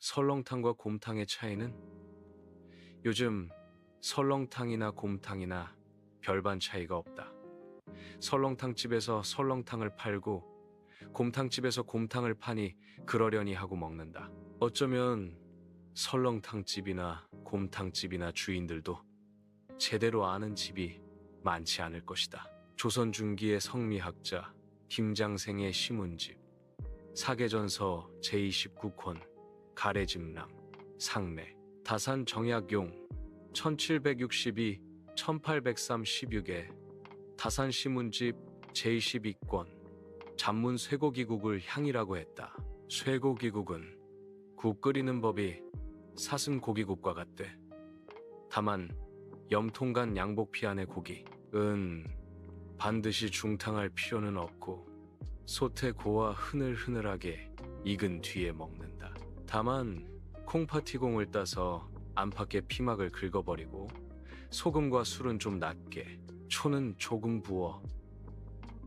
설렁탕과 곰탕의 차이는? 요즘 설렁탕이나 곰탕이나 별반 차이가 없다. 설렁탕집에서 설렁탕을 팔고 곰탕집에서 곰탕을 파니 그러려니 하고 먹는다. 어쩌면 설렁탕집이나 곰탕집이나 주인들도 제대로 아는 집이 많지 않을 것이다. 조선 중기의 성리학자 김장생의 시문집, 사계전서 제29권, 가래집람, 상래, 다산 정약용, 1762-1803 16에 다산 시문집 제22권, 잡문 쇠고기국을 향이라고 했다. 쇠고기국은 국 끓이는 법이 사슴 고기국과 같대. 다만 염통간 양복피 안의 고기은 반드시 중탕할 필요는 없고 솥에 고아 흐늘흐늘하게 익은 뒤에 먹는다. 다만 콩파티공을 따서 안팎의 피막을 긁어버리고 소금과 술은 좀 낮게, 초는 조금 부어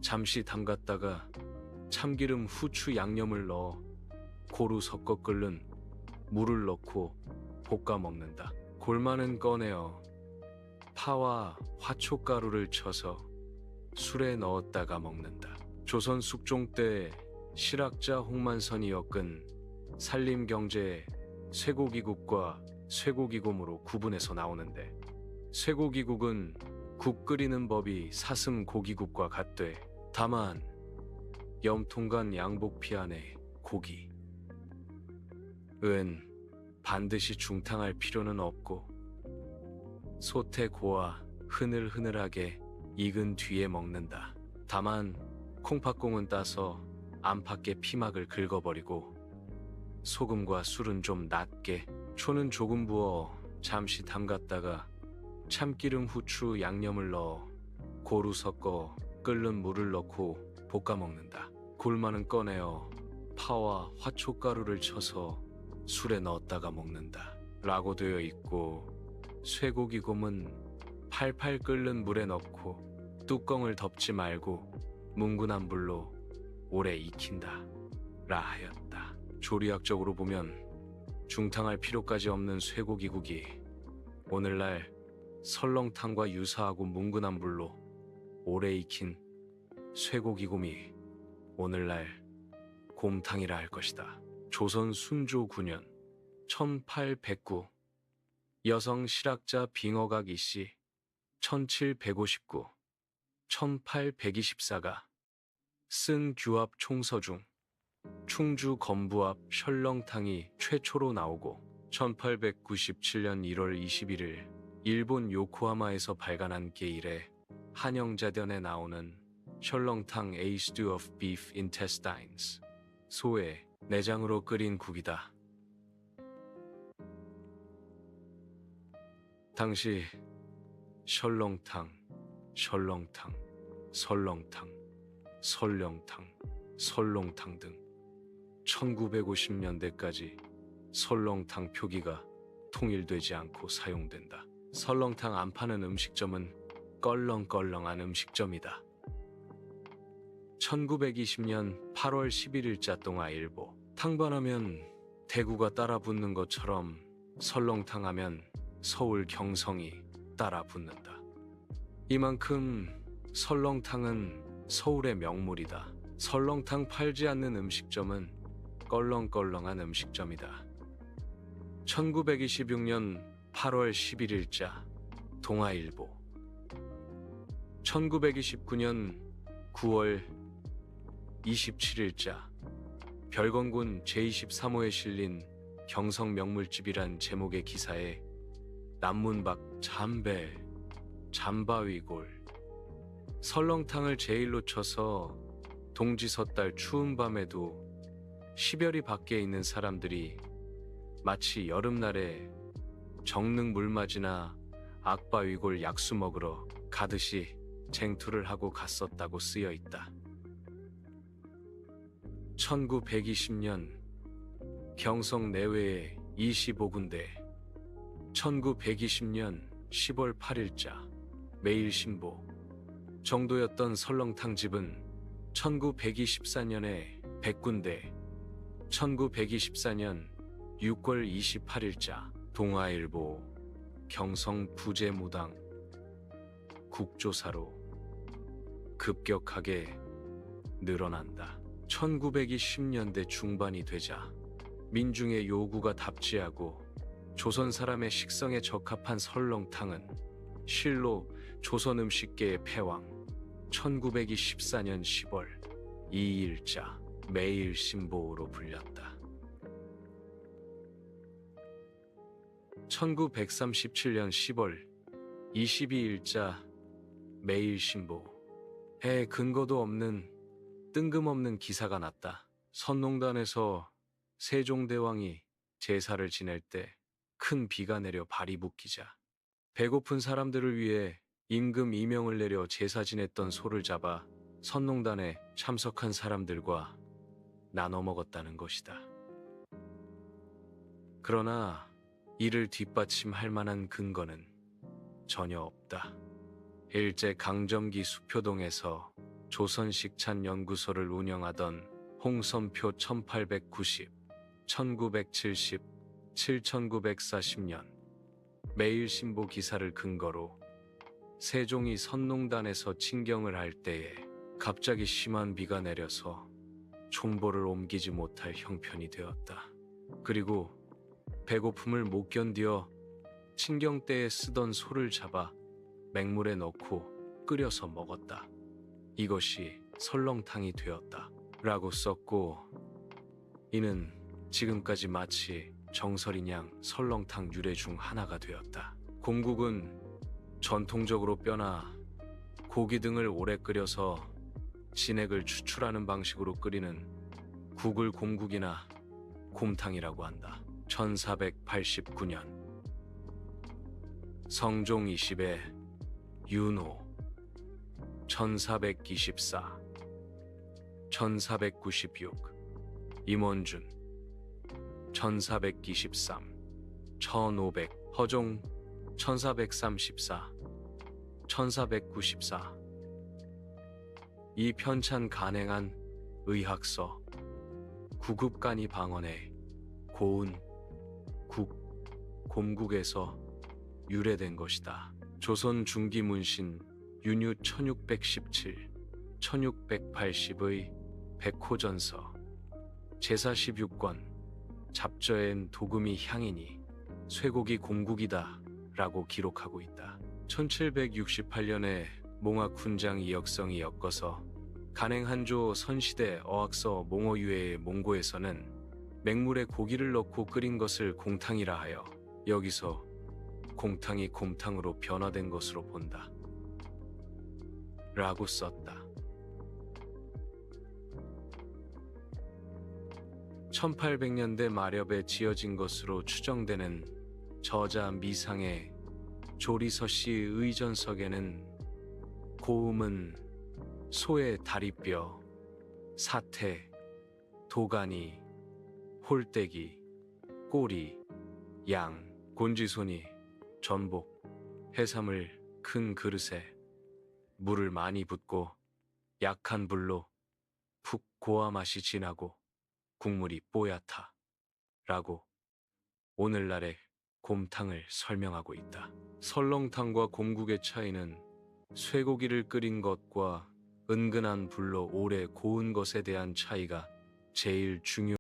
잠시 담갔다가 참기름, 후추, 양념을 넣어 고루 섞어 끓는 물을 넣고 볶아 먹는다. 골마는 꺼내어 파와 화초가루를 쳐서 술에 넣었다가 먹는다. 조선 숙종 때 실학자 홍만선이 엮은 산림경제의 쇠고기국과 쇠고기곰으로 구분해서 나오는데, 쇠고기국은 국 끓이는 법이 사슴 고기국과 같되 다만 염통간 양복피 안의 고기은 반드시 중탕할 필요는 없고 솥에 고아 흐늘흐늘하게 익은 뒤에 먹는다. 다만 콩팥공은 따서 안팎의 피막을 긁어버리고 소금과 술은 좀 낮게, 초는 조금 부어 잠시 담갔다가 참기름, 후추, 양념을 넣어 고루 섞어 끓는 물을 넣고 볶아 먹는다. 골마는 꺼내어 파와 화초가루를 쳐서 술에 넣었다가 먹는다 라고 되어 있고, 쇠고기곰은 팔팔 끓는 물에 넣고 뚜껑을 덮지 말고 뭉근한 불로 오래 익힌다 라 하였다. 조리학적으로 보면 중탕할 필요까지 없는 쇠고기국이 오늘날 설렁탕과 유사하고 뭉근한 불로 오래 익힌 쇠고기곰이 오늘날 곰탕이라 할 것이다. 조선 순조 9년 1809 여성 실학자 빙어각 이씨 1759 1824가 쓴 규합 총서 중 충주 건부합 설렁탕이 최초로 나오고 1897년 1월 21일 일본 요코하마에서 발간한 게 이래 한영자전에 나오는 설렁탕 A stew of beef intestines, 소의 내장으로 끓인 국이다. 당시 설렁탕, 설렁탕, 설렁탕, 설렁탕, 설렁탕 등 1950년대까지 설렁탕 표기가 통일되지 않고 사용된다. 설렁탕 안 파는 음식점은 껄렁껄렁한 음식점이다. 1920년 8월 11일자 동아일보. 탕반하면 대구가 따라 붙는 것처럼 설렁탕 하면 서울 경성이 따라 붙는다. 이만큼 설렁탕은 서울의 명물이다. 설렁탕 팔지 않는 음식점은 껄렁껄렁한 음식점이다. 1926년 8월 11일자 동아일보. 1929년 9월 27일자 별건군 제23호에 실린 경성 명물집이란 제목의 기사에 남문박 잠배, 잠바위골, 설렁탕을 제일로 쳐서 동지섣달 추운 밤에도 10열이 밖에 있는 사람들이 마치 여름날에 정릉 물맞이나 악바위골 약수 먹으러 가듯이 쟁투를 하고 갔었다고 쓰여 있다. 1920년 경성 내외의 25군데, 1920년 10월 8일자 매일신보 정도였던 설렁탕집은 1924년에 100군데, 1924년 6월 28일자 동아일보 경성 부재무당 국조사로 급격하게 늘어난다. 1920년대 중반이 되자 민중의 요구가 답지하고 조선 사람의 식성에 적합한 설렁탕은 실로 조선 음식계의 패왕 1924년 10월 2일자 매일신보로 불렸다. 1937년 10월 22일자 매일신보에 근거도 없는 뜬금없는 기사가 났다. 선농단에서 세종대왕이 제사를 지낼 때 큰 비가 내려 발이 묶이자 배고픈 사람들을 위해 임금 2명을 내려 제사 지냈던 소를 잡아 선농단에 참석한 사람들과 나눠 먹었다는 것이다. 그러나 이를 뒷받침할 만한 근거는 전혀 없다. 일제 강점기 수표동에서 조선식찬연구소를 운영하던 홍선표 1890, 1970, 7940년 매일신보 기사를 근거로 세종이 선농단에서 친경을 할 때에 갑자기 심한 비가 내려서 총보를 옮기지 못할 형편이 되었다. 그리고 배고픔을 못 견디어 친경 때에 쓰던 소를 잡아 맹물에 넣고 끓여서 먹었다. 이것이 설렁탕이 되었다. 라고 썼고 이는 지금까지 마치 정설인양 설렁탕 유래 중 하나가 되었다. 곰국은 전통적으로 뼈나 고기 등을 오래 끓여서 진액을 추출하는 방식으로 끓이는 국을 곰국이나 곰탕이라고 한다. 1489년 성종 20에 윤호 1424 1496 임원준 1423 1500 허종 1434 1494 이 편찬 간행한 의학서 구급간이 방언의 고운 국 곰국에서 유래된 것이다. 조선 중기 문신 윤유 1617 1680의 백호전서 제사 16권 잡저엔 도금이 향이니 쇠고기 곰국이다 라고 기록하고 있다. 1768년에 몽학 훈장 이역성이 엮어서 간행한조 선시대 어학서 몽어유해의 몽고에서는 맹물에 고기를 넣고 끓인 것을 공탕이라 하여 여기서 공탕이 곰탕으로 변화된 것으로 본다 라고 썼다. 1800년대 말엽에 지어진 것으로 추정되는 저자 미상의 조리서씨 의전석에는 고음은 소의 다리뼈, 사태, 도가니, 홀대기, 꼬리, 양, 곤지손이, 전복, 해삼을 큰 그릇에 물을 많이 붓고 약한 불로 푹 고아 맛이 진하고 국물이 뽀얗다 라고 오늘날의 곰탕을 설명하고 있다. 설렁탕과 곰국의 차이는 쇠고기를 끓인 것과 은근한 불로 오래 고운 것에 대한 차이가 제일 중요합니다.